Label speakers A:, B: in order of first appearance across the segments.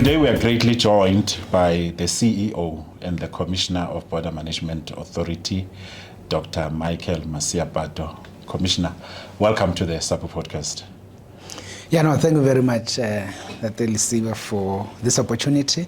A: Today we are greatly joined by the CEO and the Commissioner of Border Management Authority, Dr. Michael Masiapato. Commissioner, welcome to the SAPO podcast.
B: Thank you very much, Receiver, for this opportunity.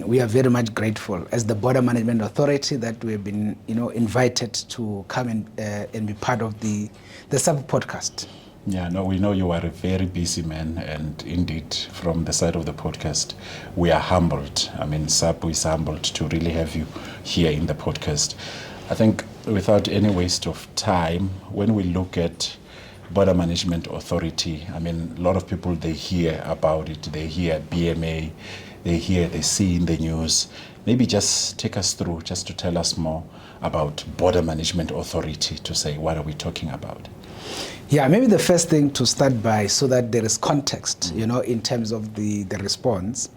B: We are very much grateful as the Border Management Authority that we have been, invited to come and be part of the SAPO podcast.
A: We know you are a very busy man, and indeed, from the side of the podcast, we are humbled. SAPO is humbled to really have you here in the podcast. I think without any waste of time, when we look at Border Management Authority, a lot of people, they hear about it, they hear BMA, they see in the news. Maybe just take us through, just to tell us more about Border Management Authority, to say, what are we talking about?
B: Maybe the first thing to start by, so that there is context, in terms of the response,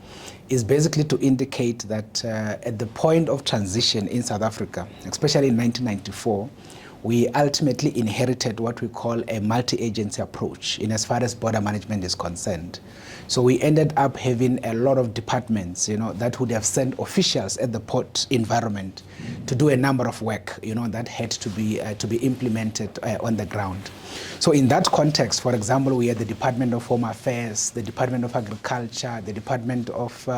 B: is basically to indicate that at the point of transition in South Africa, especially in 1994, we ultimately inherited what we call a multi-agency approach in as far as border management is concerned. So we ended up having a lot of departments, that would have sent officials at the port environment to do a number of work, that had to be implemented on the ground. So in that context, for example, we had the Department of Home Affairs, the Department of Agriculture, the Department of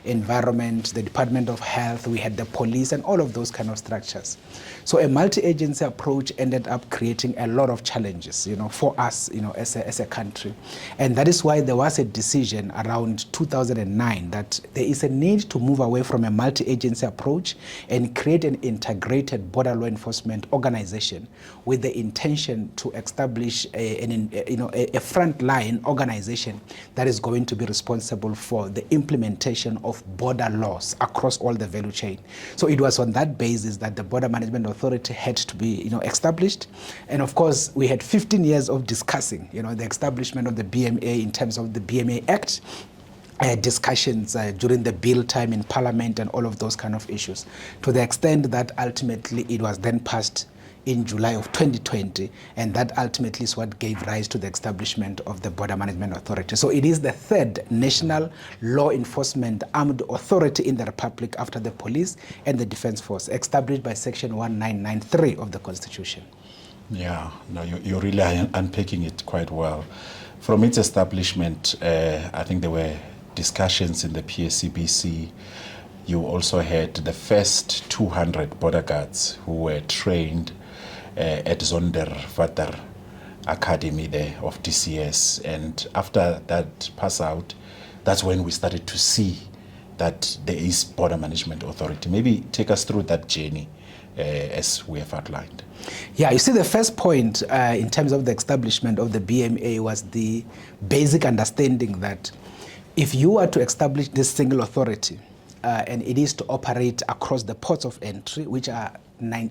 B: Environment, the Department of Health, we had the police, and all of those kind of structures. So a multi-agency approach ended up creating a lot of challenges, for us, as a country. And that is why there was a decision around 2009 that there is a need to move away from a multi-agency approach and create an integrated border law enforcement organization with the intention to establish a frontline organization that is going to be responsible for the implementation of border laws across all the value chain. So it was on that basis that the Border Management Authority had to be established. And of course, we had 15 years of discussing the establishment of the BMA in terms of the BMA Act, discussions during the bill time in Parliament and all of those kind of issues, to the extent that ultimately it was then passed in July of 2020, and that ultimately is what gave rise to the establishment of the Border Management Authority. So it is the third national law enforcement armed authority in the Republic after the police and the Defense Force, established by Section 1993 of the Constitution.
A: You're really unpacking it quite well. From its establishment, I think there were discussions in the PSCBC. You also had the first 200 border guards who were trained at Zondervater Academy there of DCS. And after that pass out, that's when we started to see that there is Border Management Authority. Maybe take us through that journey as we have outlined.
B: You see, the first point in terms of the establishment of the BMA was the basic understanding that if you are to establish this single authority, and it is to operate across the ports of entry, which are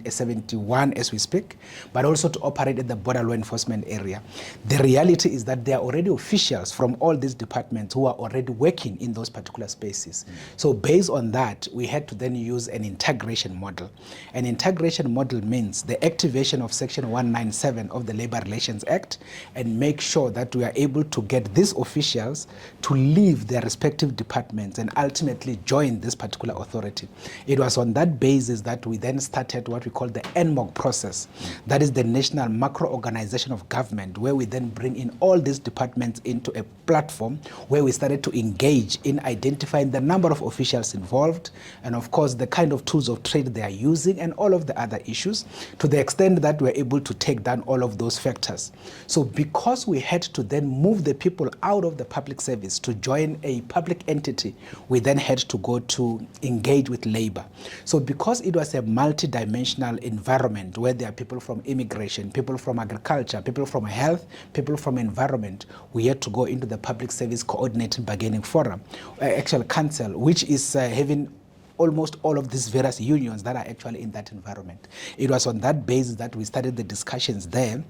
B: 71 as we speak, but also to operate at the border law enforcement area. The reality is that there are already officials from all these departments who are already working in those particular spaces. So based on that, we had to then use an integration model. An integration model means the activation of Section 197 of the Labor Relations Act and make sure that we are able to get these officials to leave their respective departments and ultimately join this particular authority. It was on that basis that we then started what we call the NMOG process. That is the National Macro Organization of Government, where we then bring in all these departments into a platform where we started to engage in identifying the number of officials involved and of course the kind of tools of trade they are using and all of the other issues, to the extent that we're able to take down all of those factors. So because we had to then move the people out of the public service to join a public entity, we then had to go to engage with labor. So because it was a multi-dimensional environment where there are people from immigration, people from agriculture, people from health, people from environment, we had to go into the Public Service Coordinating Bargaining Forum, actual council, which is having almost all of these various unions that are actually in that environment. It was on that basis that we started the discussions there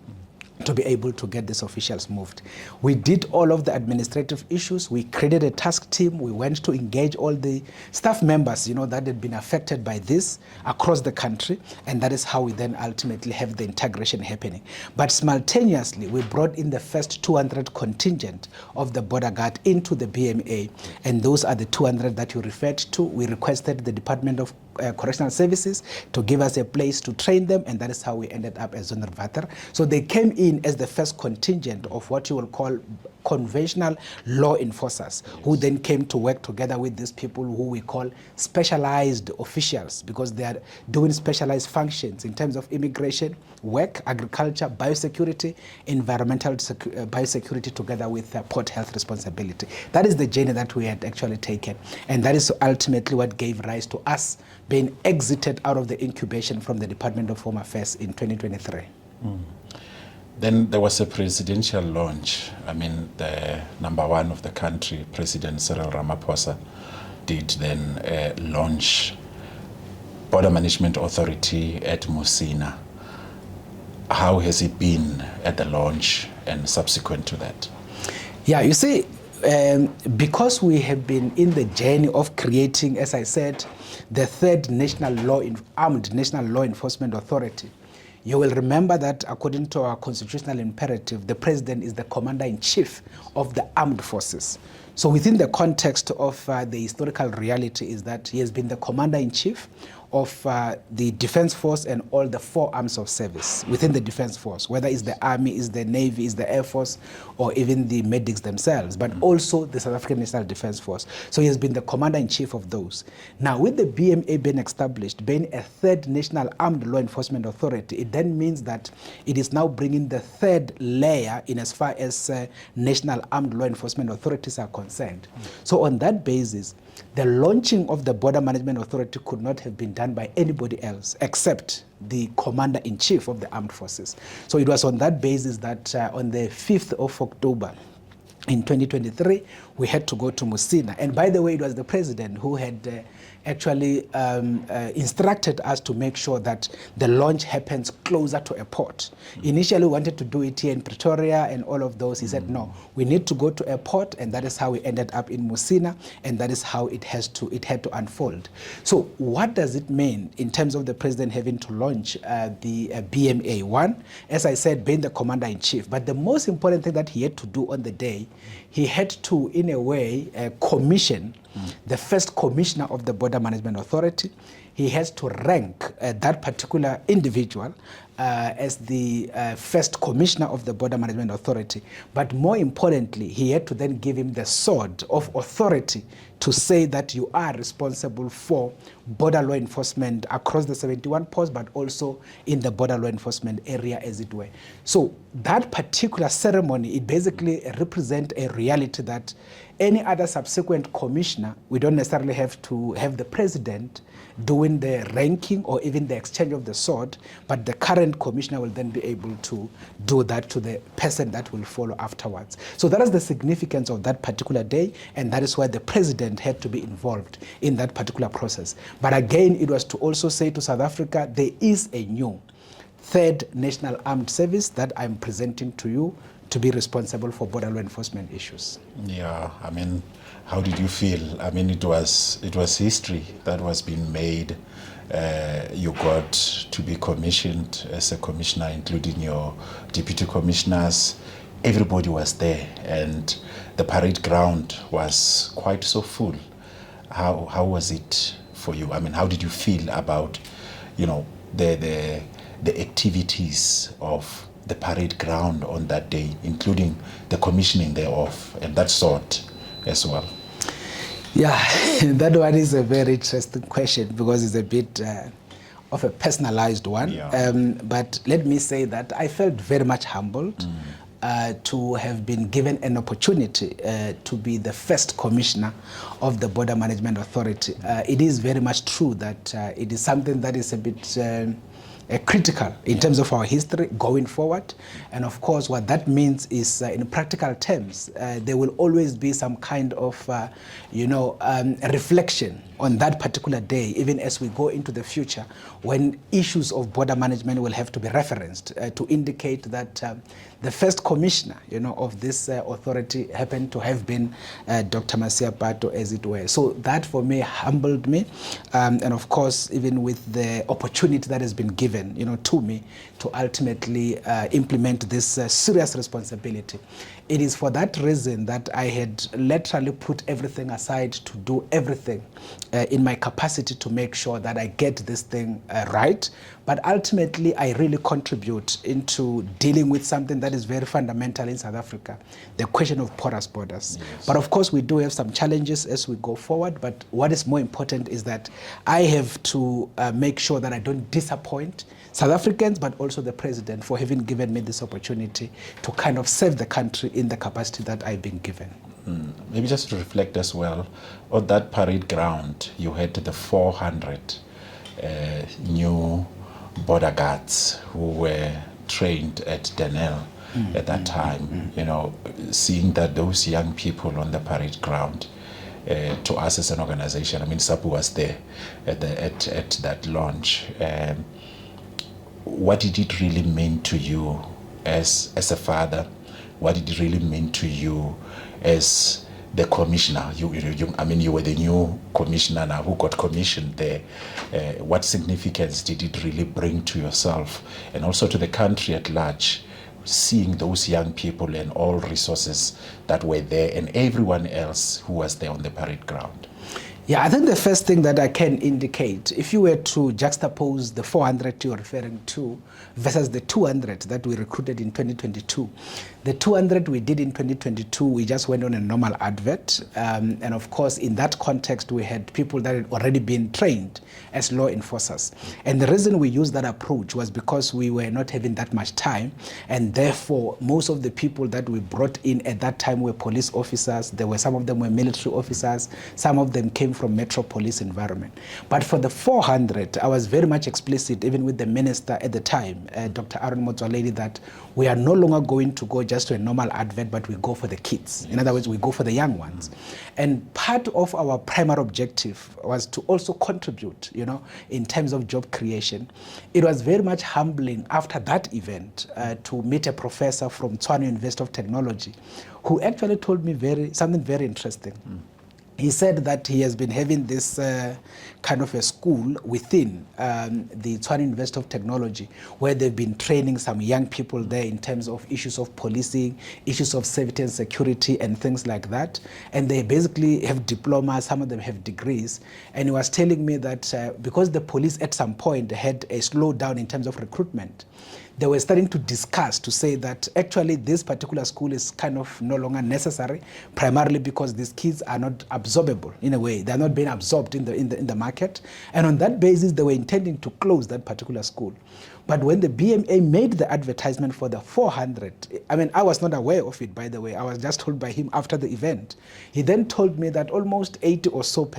B: to be able to get these officials moved. We did all of the administrative issues. We created a task team. We went to engage all the staff members, that had been affected by this across the country, and that is how we then ultimately have the integration happening. But simultaneously, we brought in the first 200 contingent of the border guard into the BMA, and those are the 200 that you referred to. We requested the Department of Correctional Services to give us a place to train them, and that is how we ended up as Zonderwater. So they came in as the first contingent of what you will call conventional law enforcers, who then came to work together with these people who we call specialized officials, because they are doing specialized functions in terms of immigration, work, agriculture, biosecurity, environmental biosecurity, together with port health responsibility. That is the journey that we had actually taken, and that is ultimately what gave rise to us being exited out of the incubation from the Department of Home Affairs in 2023.
A: Then there was a presidential launch. I mean, the number one of the country, President Cyril Ramaphosa, did then launch Border Management Authority at Musina. How has it been at the launch and subsequent to that? Yeah,
B: you see, because we have been in the journey of creating, as I said, the third armed national law enforcement authority, you will remember that according to our constitutional imperative, the president is the commander-in-chief of the armed forces. So within the context of the historical reality is that he has been the commander-in-chief of the Defense Force and all the 4 arms of service within the Defense Force, whether it's the Army, is the Navy, is the Air Force, or even the medics themselves, but also the South African National Defense Force. So he has been the commander-in-chief of those. Now, with the BMA being established, being a third national armed law enforcement authority, it then means that it is now bringing the third layer in as far as national armed law enforcement authorities are concerned. So on that basis, the launching of the Border Management Authority could not have been done by anybody else except the Commander-in-Chief of the Armed Forces. So it was on that basis that on the 5th of October in 2023, we had to go to Musina. And by the way, it was the president who had actually instructed us to make sure that the launch happens closer to a port. Initially, we wanted to do it here in Pretoria and all of those. He said, no, we need to go to a port, and that is how we ended up in Musina, and that is how it had to unfold. So what does it mean in terms of the president having to launch the BMA? One, as I said, being the commander-in-chief, but the most important thing that he had to do on the day, he had to, in a way, commission the first commissioner of the Border Management Authority. He has to rank that particular individual as the first commissioner of the Border Management Authority. But more importantly, he had to then give him the sword of authority to say that you are responsible for border law enforcement across the 71 posts, but also in the border law enforcement area, as it were. So that particular ceremony, it basically represents a reality that any other subsequent commissioner, we don't necessarily have to have the president doing the ranking or even the exchange of the sword, but the current commissioner will then be able to do that to the person that will follow afterwards. So that is the significance of that particular day, and that is why the president had to be involved in that particular process. But again, it was to also say to South Africa, there is a new third national armed service that I'm presenting to you to be responsible for border law enforcement issues.
A: Yeah, I mean, how did you feel? I mean, it was history that was being made. You got to be commissioned as a commissioner, including your deputy commissioners. Everybody was there, and the parade ground was quite so full. How was it for you? I mean, how did you feel about, the activities of the parade ground on that day, including the commissioning thereof and that sort as well?
B: Yeah, that one is a very interesting question because it's a bit of a personalized one.
A: Yeah.
B: But let me say that I felt very much humbled to have been given an opportunity to be the first commissioner of the Border Management Authority. It is very much true that it is something that is a bit critical in terms of our history going forward. And of course, what that means is, in practical terms, there will always be some kind of, reflection on that particular day, even as we go into the future, when issues of border management will have to be referenced to indicate that the first commissioner, of this authority happened to have been Dr. Masia Pato, as it were. So that for me humbled me, and of course, even with the opportunity that has been given, to me to ultimately implement this serious responsibility. It is for that reason that I had literally put everything aside to do everything in my capacity to make sure that I get this thing right. But ultimately, I really contribute into dealing with something that is very fundamental in South Africa, the question of porous borders. Yes. But of course, we do have some challenges as we go forward. But what is more important is that I have to make sure that I don't disappoint South Africans, but also the president for having given me this opportunity to kind of serve the country in the capacity that I've been given.
A: Maybe just to reflect as well, on that parade ground, you had the 400 new border guards who were trained at Denel at that time. Seeing that those young people on the parade ground, to us as an organization, I mean, SAPU was there at that launch. What did it really mean to you as a father? What did it really mean to you as the commissioner? You were the new commissioner now who got commissioned there. What significance did it really bring to yourself and also to the country at large, seeing those young people and all resources that were there and everyone else who was there on the parade ground?
B: Yeah, I think the first thing that I can indicate, if you were to juxtapose the 400 you're referring to versus the 200 that we recruited in 2022, the 200 we did in 2022, we just went on a normal advert. And of course, in that context, we had people that had already been trained as law enforcers. And the reason we used that approach was because we were not having that much time. And therefore, most of the people that we brought in at that time were police officers. Some of them were military officers. Some of them came from Metro Police environment. But for the 400, I was very much explicit, even with the minister at the time, Dr. Aaron Motsoaledi, that we are no longer going to go just to a normal advert, but we go for the kids. In other words, we go for the young ones. And part of our primary objective was to also contribute, in terms of job creation. It was very much humbling after that event to meet a professor from Tshwane University of Technology who actually told me something very interesting. He said that he has been having this kind of a school within the Tshwane University of Technology where they've been training some young people there in terms of issues of policing, issues of safety and security and things like that. And they basically have diplomas, some of them have degrees. And he was telling me that because the police at some point had a slowdown in terms of recruitment, they were starting to discuss to say that actually this particular school is kind of no longer necessary, primarily because these kids are not absorbable in a way. They're not being absorbed in the market. And on that basis, they were intending to close that particular school. But when the BMA made the advertisement for the 400, I was not aware of it, by the way. I was just told by him after the event. He then told me that almost 80% or so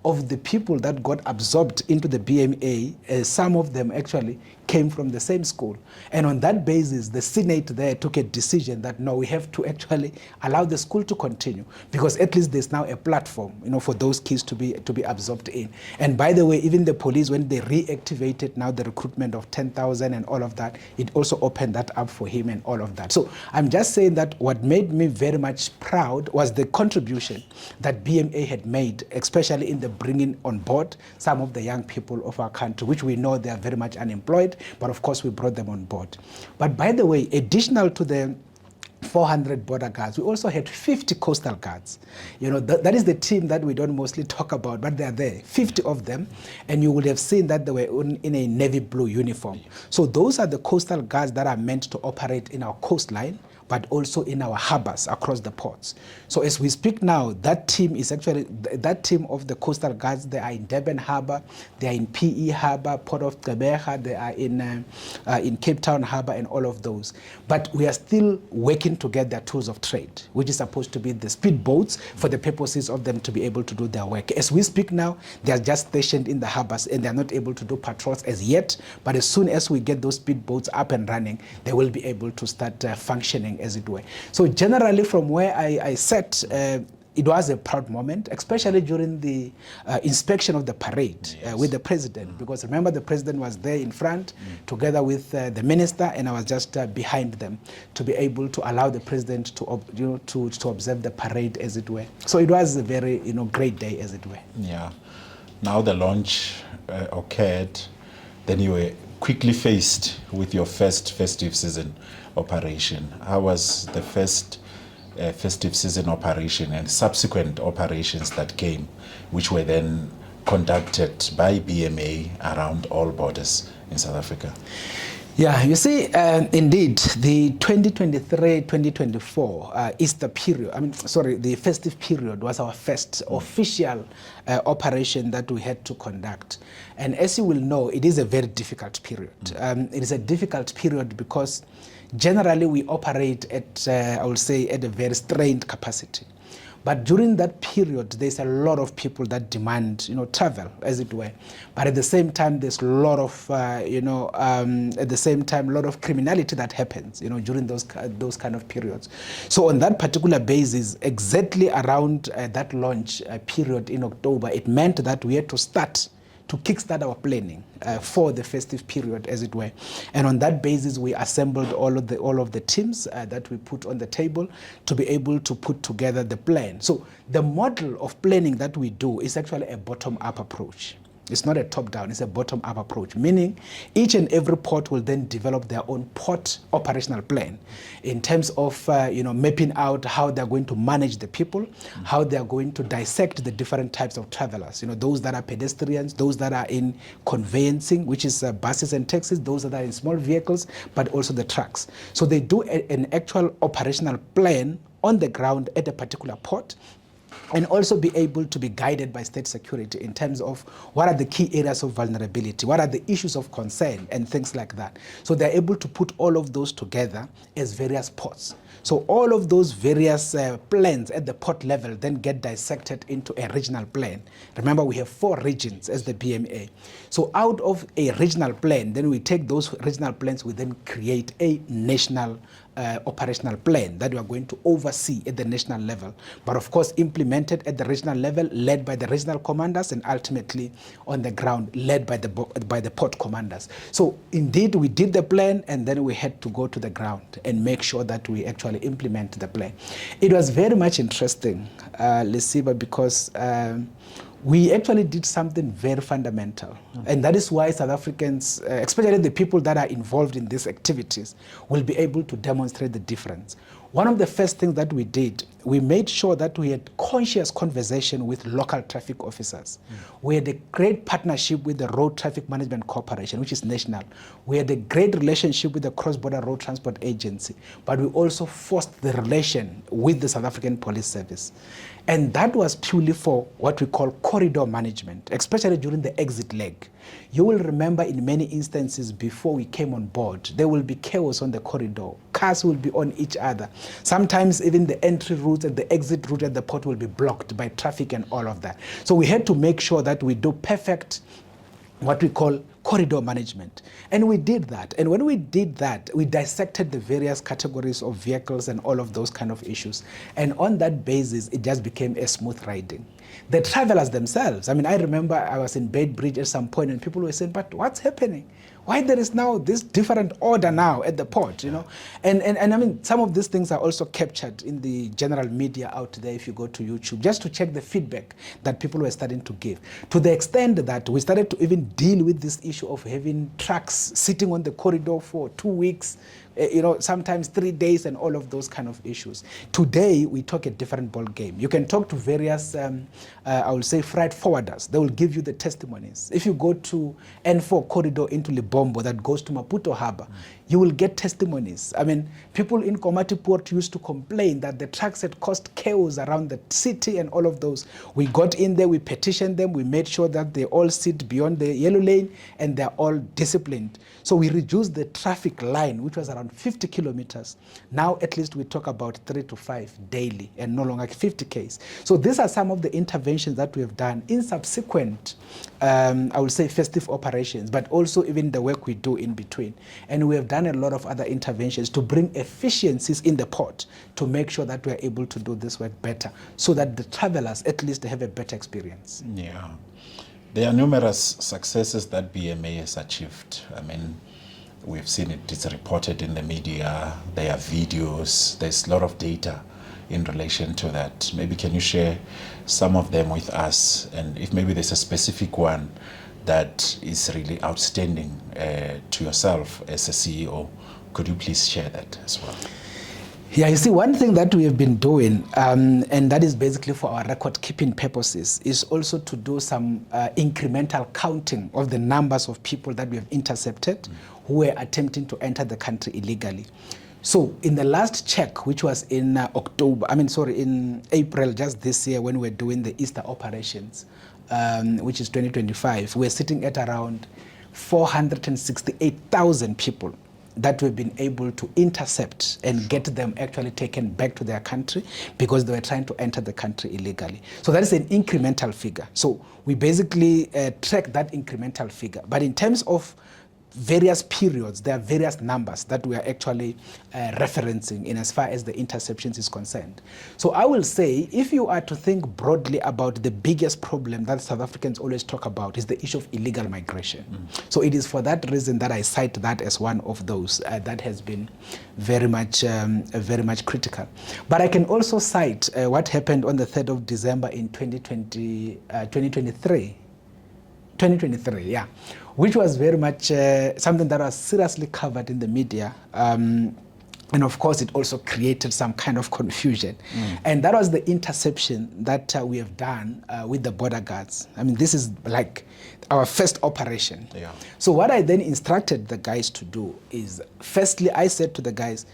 B: of the people that got absorbed into the BMA, some of them actually came from the same school. And on that basis, the Senate there took a decision that no, we have to actually allow the school to continue, because at least there's now a platform, for those kids to be absorbed in. And by the way, even the police, when they reactivated now the recruitment of 10,000 and all of that, it also opened that up for him and all of that. So I'm just saying that what made me very much proud was the contribution that BMA had made, especially in the bringing on board some of the young people of our country, which we know they are very much unemployed, but of course we brought them on board. But by the way, additional to the 400 border guards, we also had 50 coastal guards. That is the team that we don't mostly talk about, but they are there, 50 of them, and you would have seen that they were in a navy blue uniform. So those are the coastal guards that are meant to operate in our coastline, but also in our harbors across the ports. So as we speak now, that team is actually, that team of the Coastal Guards, they are in Durban Harbour, they are in PE Harbour, Port of Gqeberha, they are in Cape Town Harbour and all of those. But we are still working to get their tools of trade, which is supposed to be the speedboats for the purposes of them to be able to do their work. As we speak now, they are just stationed in the harbours and they are not able to do patrols as yet, but as soon as we get those speedboats up and running, they will be able to start functioning, as it were. So generally from where I sat, it was a proud moment, especially during the inspection of the parade with the president, because remember the president was there in front together with the minister, and I was just behind them to be able to allow the president to to observe the parade, as it were. So it was a very great day, as it were.
A: Yeah. Now the launch occurred, then you were quickly faced with your first festive season operation. How was the first festive season operation and subsequent operations that came, which were then conducted by BMA around all borders in South Africa?
B: Yeah, you see, indeed, the 2023-2024 Easter period, the festive period was our first official operation that we had to conduct. And as you will know, it is a very difficult period. It is a difficult period because generally we operate at, I will say, at a very strained capacity. But during that period, there's a lot of people that demand, travel, as it were. But at the same time, there's a lot of, a lot of criminality that happens, during those kind of periods. So on that particular basis, exactly around that launch period in October, it meant that we had to start to kickstart our planning for the festive period, as it were. And on that basis, we assembled all of the teams that we put on the table to be able to put together the plan. So the model of planning that we do is actually a bottom-up approach. It's not a top-down, it's a bottom-up approach, meaning each and every port will then develop their own port operational plan in terms of mapping out how they're going to manage the people, how they're going to dissect the different types of travelers, those that are pedestrians, those that are in conveyancing, which is buses and taxis, those that are in small vehicles, but also the trucks. So they do an actual operational plan on the ground at a particular port, and also be able to be guided by state security in terms of what are the key areas of vulnerability, what are the issues of concern, and things like that. So they're able to put all of those together as various ports. So all of those various plans at the port level then get dissected into a regional plan. Remember, we have 4 regions as the BMA. So out of a regional plan, then we take those regional plans, we then create a national operational plan that we are going to oversee at the national level, but of course implemented at the regional level, led by the regional commanders, and ultimately on the ground led by the port commanders. So indeed we did the plan, and then we had to go to the ground and make sure that we actually implement the plan. It was very much interesting, Lesiba, because we actually did something very fundamental. And that is why South Africans, especially the people that are involved in these activities, will be able to demonstrate the difference. One of the first things that we did, we made sure that we had conscious conversation with local traffic officers. We had a great partnership with the Road Traffic Management Corporation, which is national. We had a great relationship with the Cross-Border Road Transport Agency, but we also forced the relation with the South African Police Service. And that was purely for what we call corridor management, especially during the exit leg. You will remember in many instances before we came on board, there will be chaos on the corridor. Cars will be on each other. Sometimes even the entry routes and the exit route at the port will be blocked by traffic and all of that. So we had to make sure that we do perfect what we call corridor management. And we did that. And when we did that, we dissected the various categories of vehicles and all of those kind of issues. And on that basis, it just became a smooth riding. The travelers themselves, I remember I was in Beitbridge at some point and people were saying, but what's happening? Why there is now this different order now at the port, And some of these things are also captured in the general media out there if you go to YouTube, just to check the feedback that people were starting to give. To the extent that we started to even deal with this issue of having trucks sitting on the corridor for 2 weeks, sometimes 3 days, and all of those kind of issues. Today, we talk a different ball game. You can talk to various, I will say, freight forwarders. They will give you the testimonies. If you go to N4 corridor into Libombo that goes to Maputo Harbour, you will get testimonies. I mean, people in Komati Port used to complain that the trucks had caused chaos around the city and all of those. We got in there, we petitioned them, we made sure that they all sit beyond the yellow lane and they're all disciplined. So we reduced the traffic line, which was around 50 kilometers. Now at least we talk about 3 to 5 daily and no longer 50 Ks. So these are some of the interventions that we have done in subsequent, I would say, festive operations, but also even the work we do in between. And we have done a lot of other interventions to bring efficiencies in the port to make sure that we are able to do this work better so that the travelers at least have a better experience.
A: Yeah. There are numerous successes that BMA has achieved. I mean, we've seen it, it's reported in the media, there are videos, there's a lot of data in relation to that. Maybe can you share some of them with us? And if maybe there's a specific one that is really outstanding to yourself as a CEO, could you please share that as well?
B: Yeah, you see, one thing that we have been doing, and that is basically for our record-keeping purposes, is also to do some incremental counting of the numbers of people that we have intercepted who were attempting to enter the country illegally. So in the last check, which was in in April just this year when we were doing the Easter operations, which is 2025, we're sitting at around 468,000 people that we've been able to intercept and get them actually taken back to their country because they were trying to enter the country illegally. So that is an incremental figure. So we basically track that incremental figure. But in terms of various periods, there are various numbers that we are actually referencing in as far as the interceptions is concerned. So I will say, if you are to think broadly about the biggest problem that South Africans always talk about is the issue of illegal migration. So it is for that reason that I cite that as one of those that has been very much critical. But I can also cite what happened on the 3rd of December in 2023, yeah, which was very much something that was seriously covered in the media. And of course, it also created some kind of confusion. And that was the interception that we have done with the border guards. I mean, this is like our first operation.
A: Yeah.
B: So what I then instructed the guys to do is, firstly, I said to the guys,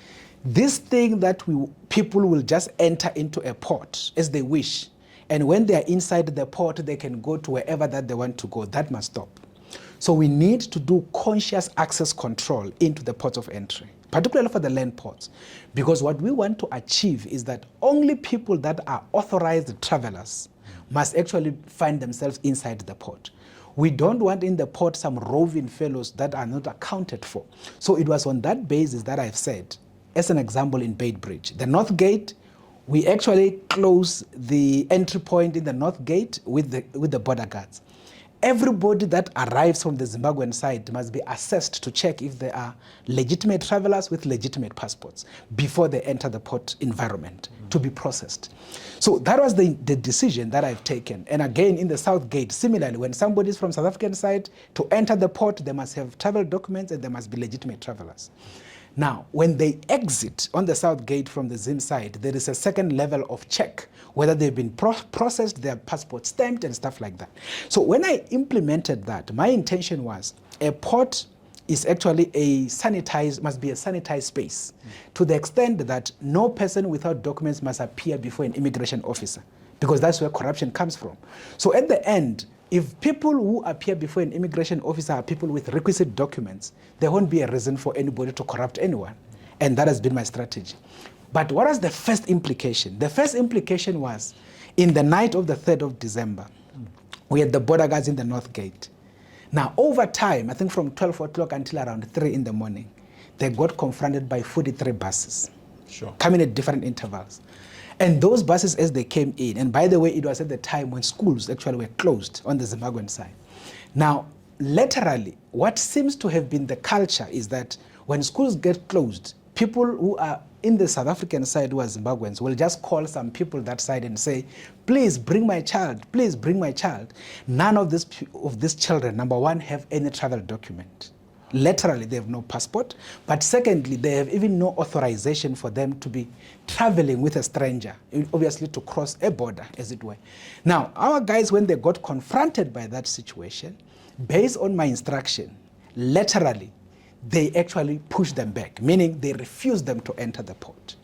B: this thing that people will just enter into a port as they wish. And when they are inside the port, they can go to wherever that they want to go. That must stop. So we need to do conscious access control into the ports of entry, particularly for the land ports. Because what we want to achieve is that only people that are authorized travelers must actually find themselves inside the port. We don't want in the port some roving fellows that are not accounted for. So it was on that basis that I've said, as an example in Bait Bridge, the North Gate, we actually close the entry point in the North Gate with the border guards. Everybody that arrives from the Zimbabwean side must be assessed to check if they are legitimate travelers with legitimate passports before they enter the port environment to be processed. So that was the decision that I've taken. And again, in the South Gate, similarly, when somebody is from South African side, to enter the port, they must have travel documents and they must be legitimate travelers. Now, when they exit on the South Gate from the Zim side, there is a second level of check, whether they've been processed, their passport stamped and stuff like that. So when I implemented that, my intention was a port is actually must be a sanitized space to the extent that no person without documents must appear before an immigration officer, because that's where corruption comes from. So at the end, if people who appear before an immigration officer are people with requisite documents, there won't be a reason for anybody to corrupt anyone. And that has been my strategy. But what was the first implication? The first implication was, in the night of the 3rd of December, we had the border guards in the North Gate. Now, over time, I think from 12 o'clock until around 3 in the morning, they got confronted by 43 buses, coming at different intervals. And those buses, as they came in, and by the way, it was at the time when schools actually were closed on the Zimbabwean side. Now, laterally, what seems to have been the culture is that when schools get closed, people who are in the South African side who are Zimbabweans will just call some people that side and say, please bring my child, please bring my child. None of these children, number one, have any travel document. Literally, they have no passport. But secondly, they have even no authorization for them to be traveling with a stranger, obviously to cross a border, as it were. Now, our guys, when they got confronted by that situation, based on my instruction, literally, they actually pushed them back, meaning they refused them to enter the port.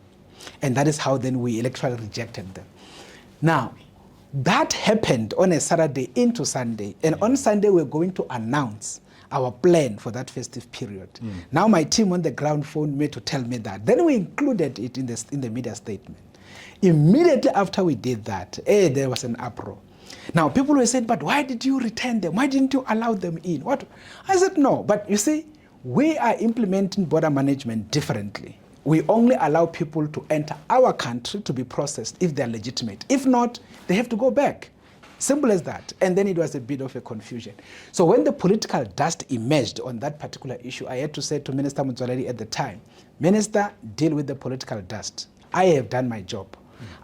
B: And that is how then we electorally rejected them. Now, that happened on a Saturday into Sunday, and on Sunday we're going to announce our plan for that festive period. Now my team on the ground phoned me to tell me that. Then we included it in the media statement. Immediately after we did that, there was an uproar. Now people were saying, but why did you return them? Why didn't you allow them in? What? I said, no, but you see, we are implementing border management differently. We only allow people to enter our country to be processed if they're legitimate. If not, they have to go back. Simple as that. And then it was a bit of a confusion. So when the political dust emerged on that particular issue, I had to say to Minister Motsoaledi at the time, Minister, deal with the political dust. I have done my job.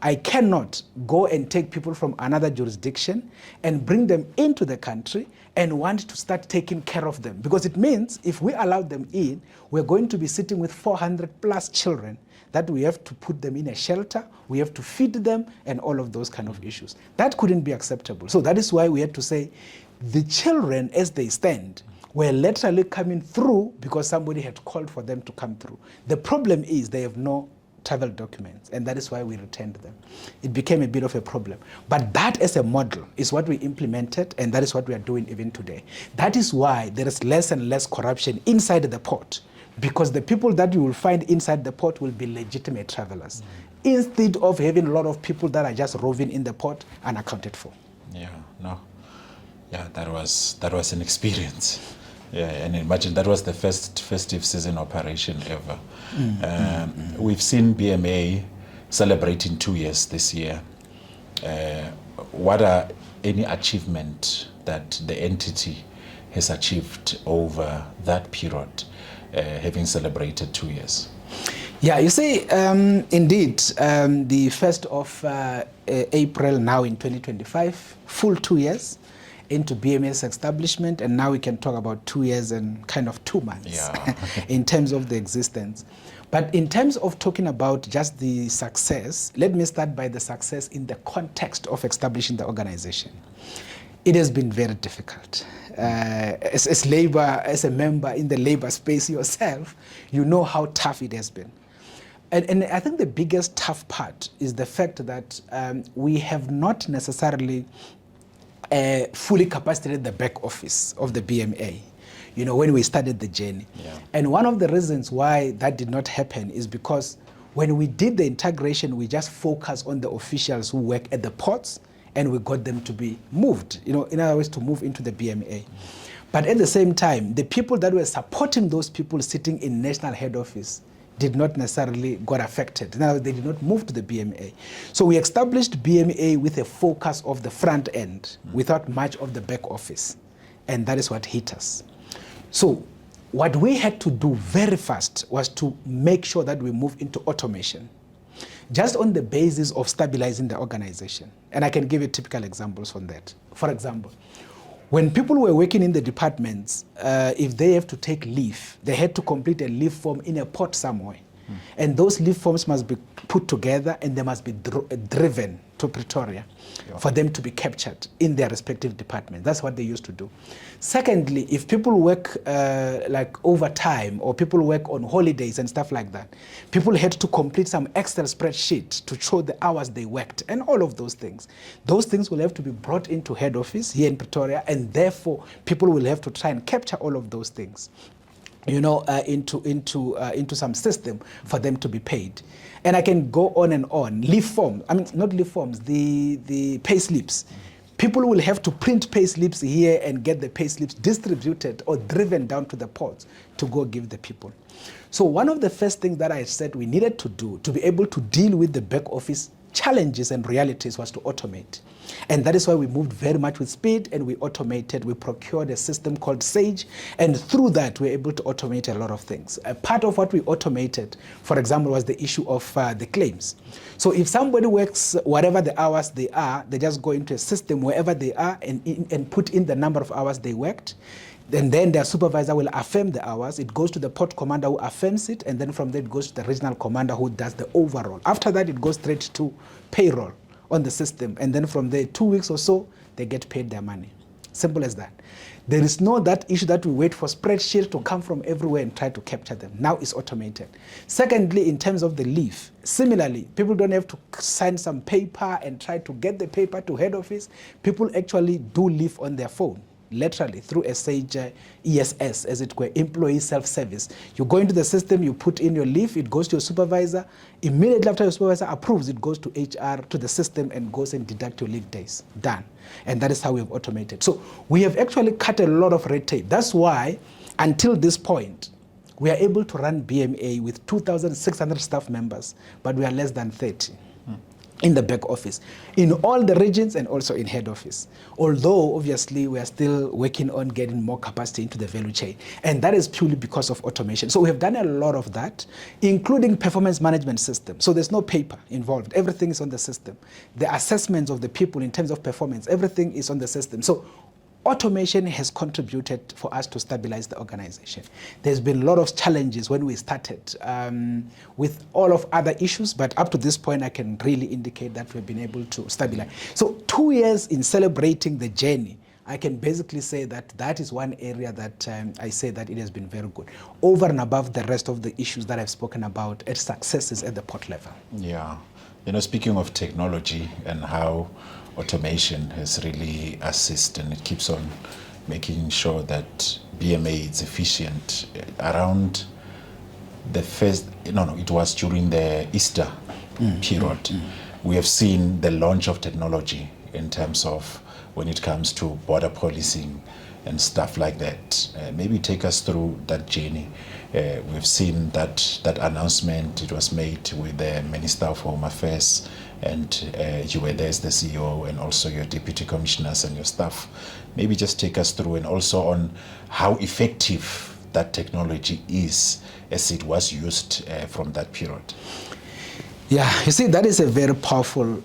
B: I cannot go and take people from another jurisdiction and bring them into the country and want to start taking care of them. Because it means if we allow them in, we're going to be sitting with 400 plus children that we have to put them in a shelter, we have to feed them, and all of those kind of issues. That couldn't be acceptable. So that is why we had to say the children as they stand were literally coming through because somebody had called for them to come through. The problem is they have no travel documents, and that is why we returned them. It became a bit of a problem. But that as a model is what we implemented, and that is what we are doing even today. That is why there is less and less corruption inside the port, because the people that you will find inside the port will be legitimate travelers, instead of having a lot of people that are just roving in the port unaccounted for.
A: Yeah, no. Yeah, that was an experience. Yeah, and imagine that was the first festive season operation ever. We've seen BMA celebrating 2 years this year. What are any achievement that the entity has achieved over that period, having celebrated 2 years?
B: Yeah, you see, indeed, the 1st of April now in 2025, full 2 years into BMA's establishment, and now we can talk about 2 years and kind of 2 months in terms of the existence. But in terms of talking about just the success, let me start by the success in the context of establishing the organization. It has been very difficult. As labor, as a member in the labor space yourself, you know how tough it has been. And I think the biggest tough part is the fact that we have not necessarily fully capacitated the back office of the BMA, you know, when we started the journey. And one of the reasons why that did not happen is because when we did the integration, we just focused on the officials who work at the ports, and we got them to be moved, you know, in other words, to move into the BMA. But at the same time, the people that were supporting those people sitting in national head office did not necessarily got affected. In other words, they did not move to the BMA. So we established BMA with a focus of the front end without much of the back office. And that is what hit us. So what we had to do very fast was to make sure that we move into automation, just on the basis of stabilizing the organization. And I can give you typical examples on that. For example, when people were working in the departments, if they have to take leave, they had to complete a leave form in a port somewhere. And those leave forms must be put together and they must be driven to Pretoria for them to be captured in their respective departments. That's what they used to do. Secondly, if people work like overtime or people work on holidays and stuff like that, people had to complete some Excel spreadsheet to show the hours they worked and all of those things. Those things will have to be brought into head office here in Pretoria, and therefore people will have to try and capture all of those things, you know, into some system for them to be paid. And I can go on and on. Leave forms, I mean, not leave forms, the pay slips. People will have to print pay slips here and get the pay slips distributed or driven down to the ports to go give the people. So one of the first things that I said we needed to do to be able to deal with the back office challenges and realities was to automate. And that is why we moved very much with speed, and we automated. We procured a system called Sage, and through that we're able to automate a lot of things. A part of what we automated, for example, was the issue of the claims. So if somebody works whatever the hours they are, they just go into a system wherever they are and put in the number of hours they worked. And then their supervisor will affirm the hours. It goes to the port commander who affirms it, and then from there it goes to the regional commander who does the overall. After that, it goes straight to payroll on the system, and then from there, 2 weeks or so, they get paid their money. Simple as that. There is no that issue that we wait for spreadsheets to come from everywhere and try to capture them. Now it's automated. Secondly, in terms of the leave, similarly, people don't have to sign some paper and try to get the paper to head office. People actually do leave on their phone, literally through a Sage ESS, as it were, employee self-service. You go into the system, you put in your leave, it goes to your supervisor. Immediately after your supervisor approves, it goes to HR, to the system, and goes and deduct your leave days. Done. And that is how we have automated. So we have actually cut a lot of red tape. That's why, until this point, we are able to run BMA with 2,600 staff members, but we are less than 30. In the back office, in all the regions and also in head office. Although, obviously, we are still working on getting more capacity into the value chain. And that is purely because of automation. So we have done a lot of that, including performance management system. So there's no paper involved. Everything is on the system. The assessments of the people in terms of performance, everything is on the system. So automation has contributed for us to stabilize the organization. There's been a lot of challenges when we started with all of other issues, but up to this point, I can really indicate that we've been able to stabilize. So 2 years in celebrating the journey, I can basically say that that is one area that I say that it has been very good, over and above the rest of the issues that I've spoken about as successes at the port level.
A: Yeah. You know, speaking of technology and how automation has really assisted, and it keeps on making sure that BMA is efficient. Around the first, it was during the Easter period. We have seen the launch of technology in terms of when it comes to border policing and stuff like that. Maybe take us through that journey. We've seen that announcement. It was made with the Minister of Home Affairs, and you were there as the CEO, and also your deputy commissioners and your staff. Maybe just take us through, and also on how effective that technology is as it was used from that period.
B: Yeah, you see, that is a very powerful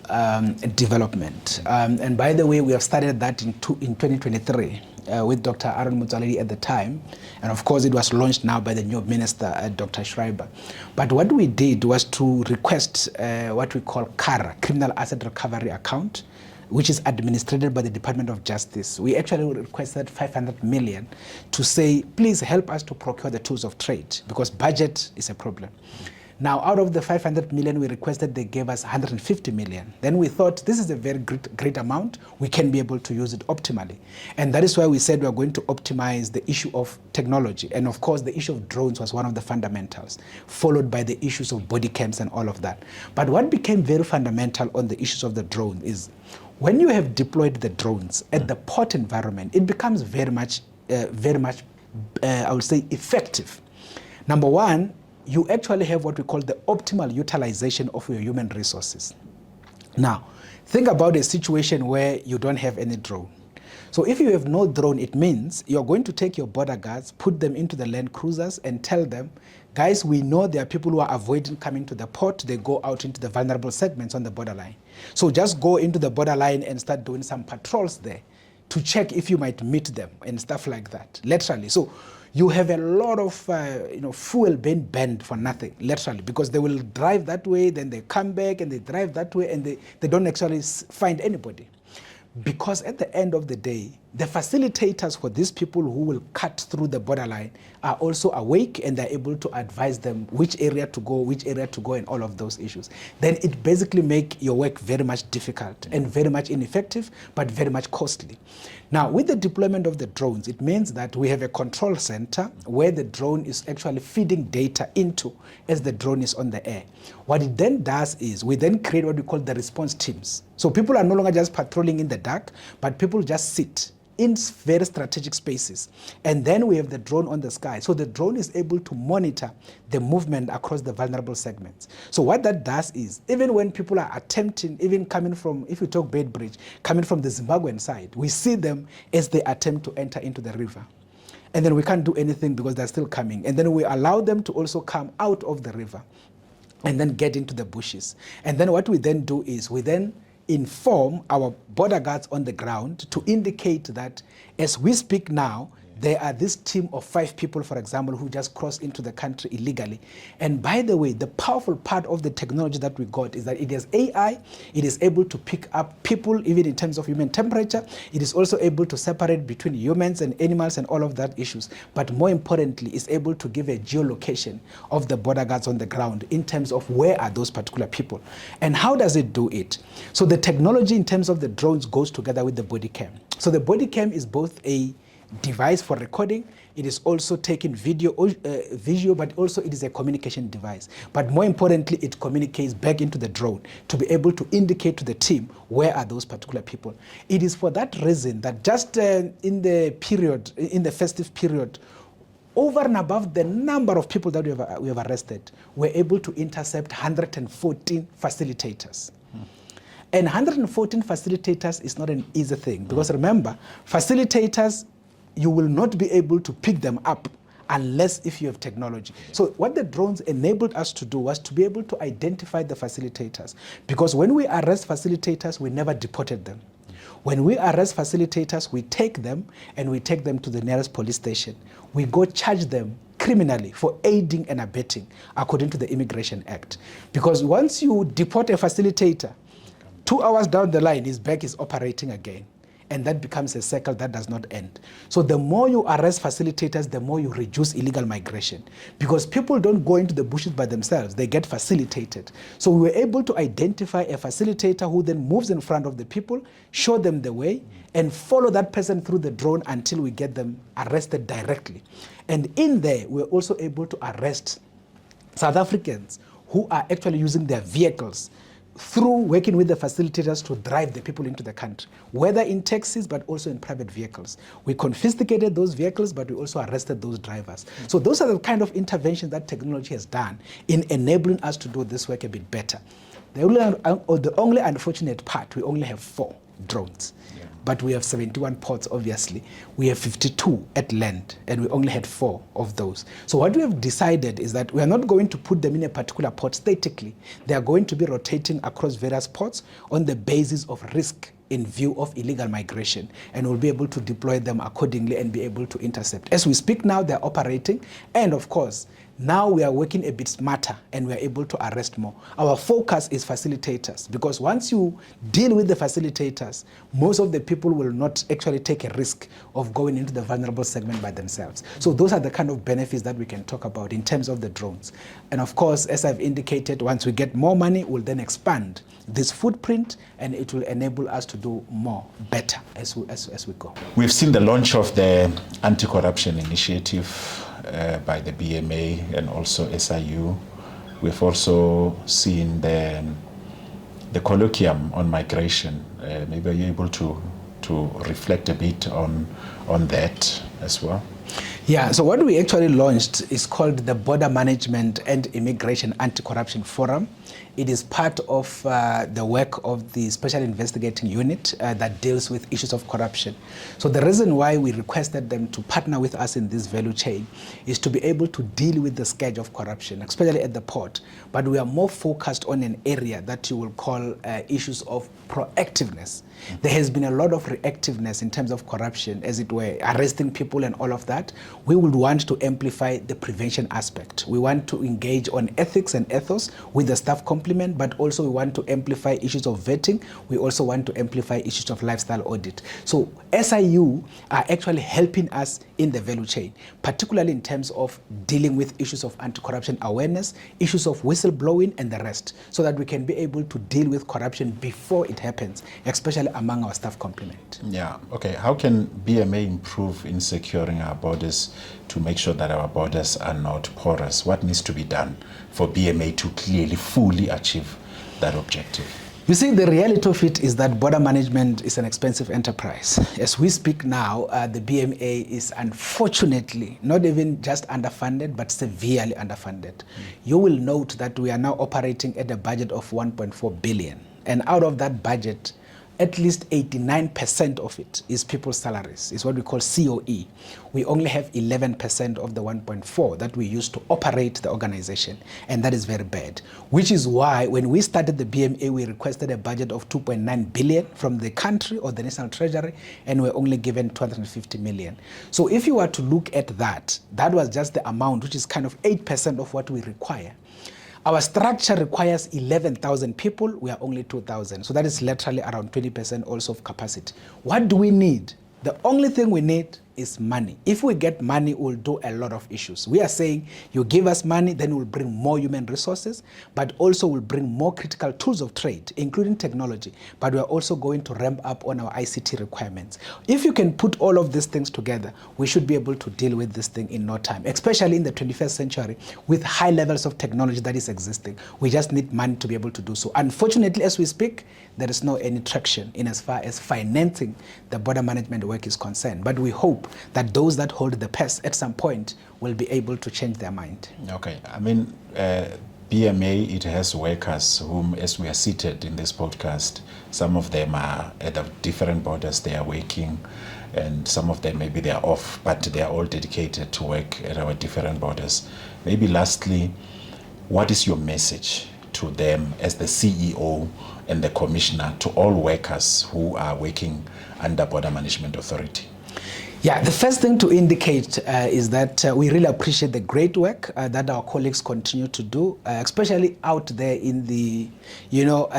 B: development. And by the way, we have started that in 2023 with Dr. Aaron Mutsaledi at the time. And of course, it was launched now by the new minister, Dr. Schreiber. But what we did was to request what we call CARA, Criminal Asset Recovery Account, which is administered by the Department of Justice. We actually requested 500 million to say, please help us to procure the tools of trade, because budget is a problem. Now, out of the 500 million we requested, they gave us 150 million. Then we thought, this is a very great amount. We can be able to use it optimally. And that is why we said we are going to optimize the issue of technology. And of course, the issue of drones was one of the fundamentals, followed by the issues of body cams and all of that. But what became very fundamental on the issues of the drone is, when you have deployed the drones at the port environment, it becomes very much, I would say, effective. Number one, you actually have what we call the optimal utilization of your human resources. Now, think about a situation where you don't have any drone. So if you have no drone, it means you're going to take your border guards, put them into the land cruisers, and tell them, guys, we know there are people who are avoiding coming to the port. They go out into the vulnerable segments on the borderline. So just go into the borderline and start doing some patrols there to check if you might meet them and stuff like that, literally. So you have a lot of fuel being burned for nothing, literally, because they will drive that way, then they come back and they drive that way, and they don't actually find anybody. Because at the end of the day, the facilitators for these people who will cut through the borderline are also awake, and they're able to advise them which area to go, and all of those issues. Then it basically makes your work very much difficult and very much ineffective, but very much costly. Now, with the deployment of the drones, it means that we have a control center where the drone is actually feeding data into as the drone is on the air. What it then does is we then create what we call the response teams. So people are no longer just patrolling in the dark, but people just sit in very strategic spaces. And then we have the drone on the sky. So the drone is able to monitor the movement across the vulnerable segments. So what that does is, even when people are attempting, even coming from, if you talk Bait Bridge, coming from the Zimbabwean side, we see them as they attempt to enter into the river. And then we can't do anything because they're still coming. And then we allow them to also come out of the river and then get into the bushes. And then what we then do is we then inform our border guards on the ground to indicate that as we speak now, there are this team of 5 people, for example, who just crossed into the country illegally. And by the way, the powerful part of the technology that we got is that it has AI, it is able to pick up people even in terms of human temperature, it is also able to separate between humans and animals and all of that issues. But more importantly, it's able to give a geolocation of the border guards on the ground in terms of where are those particular people. And how does it do it? So the technology in terms of the drones goes together with the body cam. So the body cam is both a device for recording, it is also taking visual, but also it is a communication device. But more importantly, it communicates back into the drone to be able to indicate to the team where are those particular people. It is for that reason that just in the festive period, over and above the number of people that we have arrested, we're able to intercept 114 facilitators. And 114 facilitators is not an easy thing, because remember, facilitators, you will not be able to pick them up unless if you have technology. So what the drones enabled us to do was to be able to identify the facilitators, because when we arrest facilitators, we never deported them. When we arrest facilitators, we take them and we take them to the nearest police station. We go charge them criminally for aiding and abetting according to the Immigration Act. Because once you deport a facilitator, 2 hours down the line, his back is operating again. And that becomes a cycle that does not end. So the more you arrest facilitators, the more you reduce illegal migration. Because people don't go into the bushes by themselves, they get facilitated. So we were able to identify a facilitator who then moves in front of the people, show them the way, and follow that person through the drone until we get them arrested directly. And in there, we're also able to arrest South Africans who are actually using their vehicles through working with the facilitators to drive the people into the country, whether in taxis but also in private vehicles. We confiscated those vehicles, but we also arrested those drivers. So those are the kind of interventions that technology has done in enabling us to do this work a bit better. The only unfortunate part, we only have 4 drones. Yeah. But we have 71 ports, obviously. We have 52 at land, and we only had 4 of those. So what we have decided is that we are not going to put them in a particular port statically. They are going to be rotating across various ports on the basis of risk in view of illegal migration, and we'll be able to deploy them accordingly and be able to intercept. As we speak now, they're operating, and of course, now we are working a bit smarter and we are able to arrest more. Our focus is facilitators, because once you deal with the facilitators, most of the people will not actually take a risk of going into the vulnerable segment by themselves. So those are the kind of benefits that we can talk about in terms of the drones. And of course, as I've indicated, once we get more money, we'll then expand this footprint, and it will enable us to do more, better as we go.
A: We've seen the launch of the anti-corruption initiative by the BMA and also SIU. We've also seen the colloquium on migration. Maybe you're able to reflect a bit on that as well.
B: Yeah, so what we actually launched is called the Border Management and Immigration Anti-Corruption Forum. It is part of the work of the Special Investigating Unit that deals with issues of corruption. So the reason why we requested them to partner with us in this value chain is to be able to deal with the scourge of corruption, especially at the port. But we are more focused on an area that you will call issues of proactiveness. There has been a lot of reactiveness in terms of corruption, as it were, arresting people and all of that. We would want to amplify the prevention aspect. We want to engage on ethics and ethos with the staff complement, but also we want to amplify issues of vetting. We also want to amplify issues of lifestyle audit. So SIU are actually helping us in the value chain, particularly in terms of dealing with issues of anti-corruption awareness, issues of whistleblowing and the rest, so that we can be able to deal with corruption before it happens, especially among our staff complement.
A: Yeah, okay. How can BMA improve in securing our borders to make sure that our borders are not porous? What needs to be done for BMA to clearly, fully achieve that objective?
B: You see, the reality of it is that border management is an expensive enterprise. As we speak now, the BMA is unfortunately not even just underfunded, but severely underfunded. You will note that we are now operating at a budget of 1.4 billion. And out of that budget, at least 89% of it is people's salaries. It's what we call COE. We only have 11% of the 1.4 that we use to operate the organization, and that is very bad. Which is why when we started the BMA, we requested a budget of 2.9 billion from the country or the National Treasury, and we're only given 250 million. So if you were to look at that, that was just the amount, which is kind of 8% of what we require. Our structure requires 11,000 people, we are only 2,000. So that is literally around 20% also of capacity. What do we need? The only thing we need is money. If we get money, we'll do a lot of issues. We are saying you give us money, then we'll bring more human resources, but also we'll bring more critical tools of trade, including technology. But we are also going to ramp up on our ICT requirements. If you can put all of these things together, we should be able to deal with this thing in no time, especially in the 21st century with high levels of technology that is existing. We just need money to be able to do so. Unfortunately, as we speak, there is no any traction in as far as financing the border management work is concerned. But we hope that those that hold the purse at some point will be able to change their mind.
A: Okay, I mean, BMA, it has workers whom, as we are seated in this podcast, some of them are at the different borders, they are working, and some of them maybe they are off, but they are all dedicated to work at our different borders. Maybe lastly, what is your message to them as the CEO and the Commissioner, to all workers who are working under Border Management Authority?
B: Yeah, the first thing to indicate is that we really appreciate the great work that our colleagues continue to do, especially out there in the,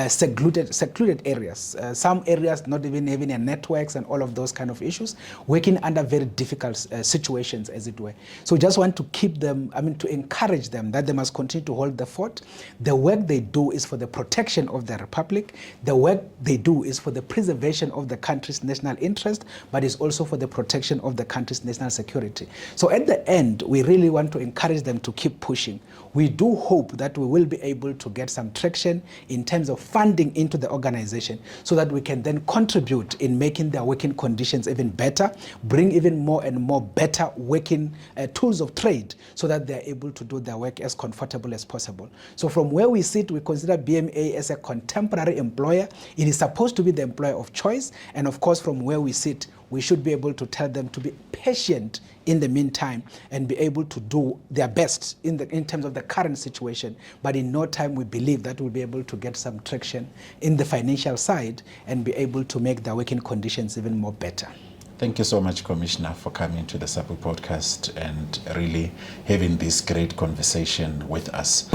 B: secluded areas. Some areas not even having their networks and all of those kind of issues, working under very difficult situations, as it were. So just want to keep them, to encourage them that they must continue to hold the fort. The work they do is for the protection of the Republic. The work they do is for the preservation of the country's national interest, but it's also for the protection of the country's national security. So at the end, we really want to encourage them to keep pushing. We do hope that we will be able to get some traction in terms of funding into the organization so that we can then contribute in making their working conditions even better, bring even more and more better working tools of trade so that they're able to do their work as comfortable as possible. So from where we sit, we consider BMA as a contemporary employer. It is supposed to be the employer of choice. And of course, from where we sit, we should be able to tell them to be patient in the meantime and be able to do their best in terms of the current situation. But in no time, we believe that we'll be able to get some traction in the financial side and be able to make their working conditions even more better.
A: Thank you so much, Commissioner, for coming to the SAPU podcast and really having this great conversation with us.